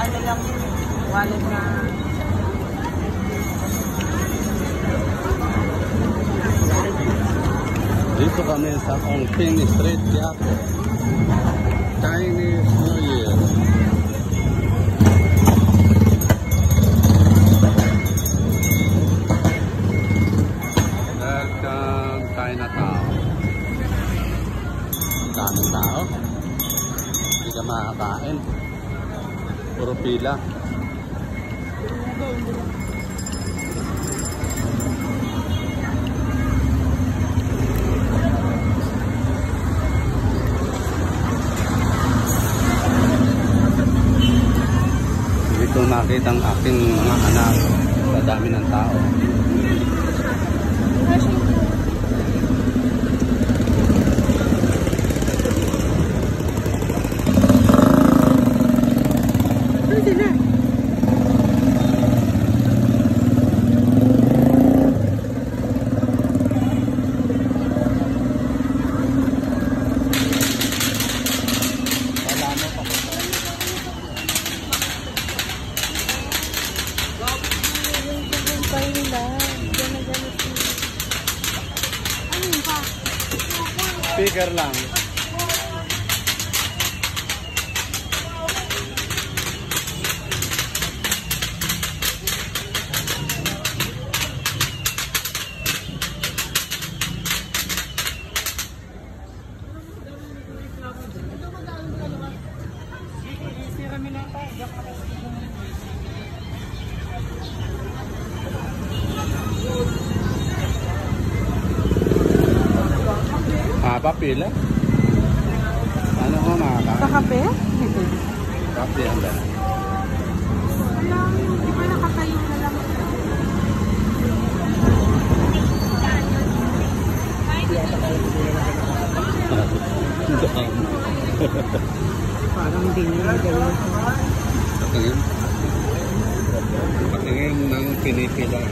ano lang yun. Wallet na. Dito kami sa Ongping Street, Quiapo. Chinese New Year. Welcome Chinatown. Daming tao. Hindi ka makakain. Puro pila. Hindi ko makita ang aking mga anak sa dami ng tao. Speaker lang. Papila? Ano ko makaka? Sa kape? Kape ang dala. Di ba nakatayo na lang? Parang hindi nila gawin. Patingin ng pinipila.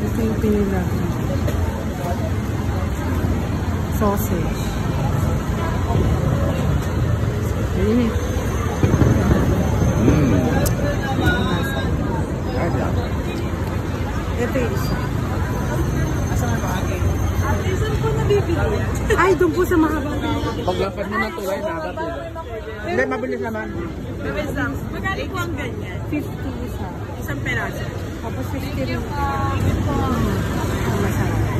Ito yung pinila. Sausage. Ito yung isa. Saan po nabibili yan? Ay, doon po sa mahabang. Paglapad mo ng tulay, nakakatulog. Hindi, mabilis naman. Mabilis lang. Magkali po ang ganyan? 50 isa. Isang peraso. Tapos 50 rin. Masarap.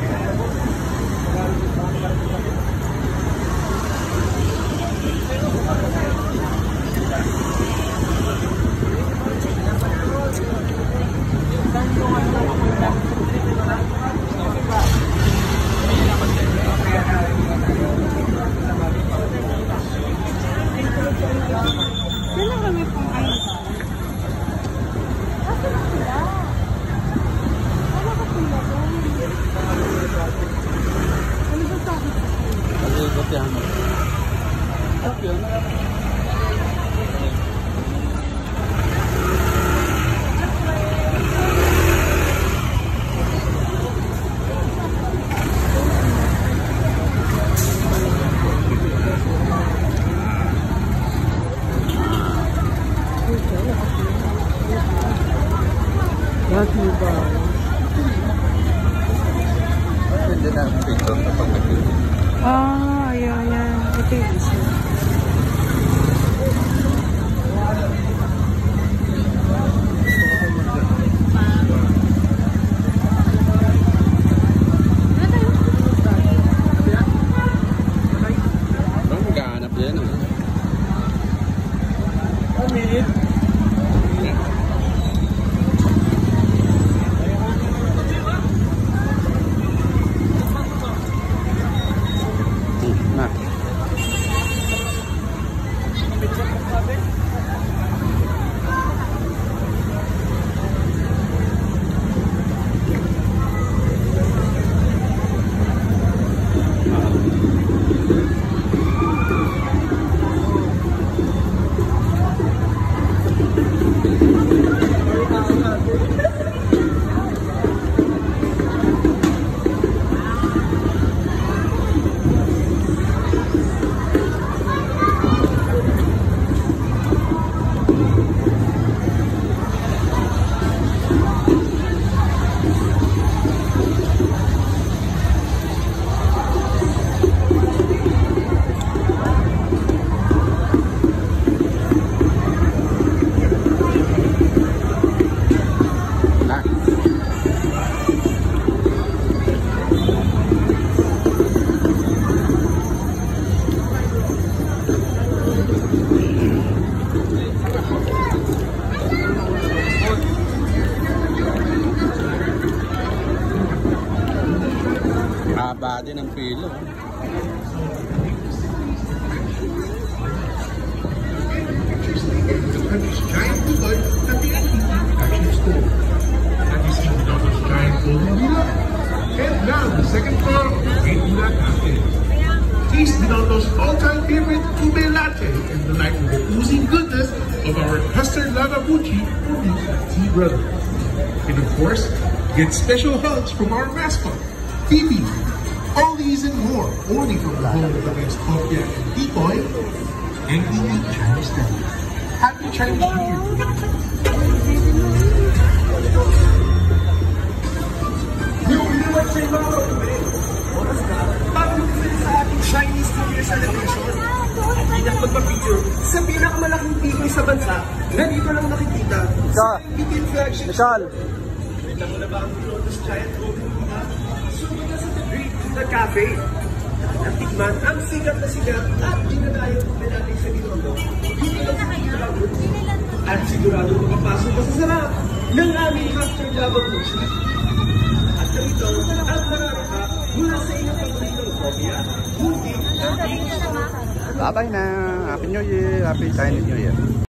Kailan kami pang ayun? Kasi na sila. Wala ka sila doon. Ano ba sabi ko? Ano ba yan? Sabi yan? Yaki ba? Pwede na ang picture na pagkakita. Ayan. Ito yung isa. Parang magkahanap yan. Haba din ang pilo. The country's giant food at the Action Store. Have you seen Dinoto's giant golden villa? And now the second floor of the Great Villa Cafe. Taste Dinoto's all-time favorite ube latte and delight with the oozing goodness of our custard lavabuchi or tea brother. And of course, get special hugs from our mascot, Phoebe. All these and more only from the home of the best Kopya and Decoy and unique Chinese style. Happy Chinese New Year! Yung liwat sa mga kapatid, oras na, bago sa ating Chinese New Year celebration. At hindi magpapicture sa pinakamalaking tikoy sa bansa na dito lang nakikita sa MBTL flagship. Michal! Kita mo na ba ang Lotus Giant Golden Villa? Sumunod na sa The Great Villa Cafe. At tikman ang sikat na sigat at ginagayang pa natin sa Binondo. Dito lang sa Binondo. At sigurado makapasok ka sa sarap ng aming Master Lavabuchi. At ganito ang mararaka mula sa inyong paboritong kopya, movie, Bye-bye na! Happy New Year! Happy Chinese New Year!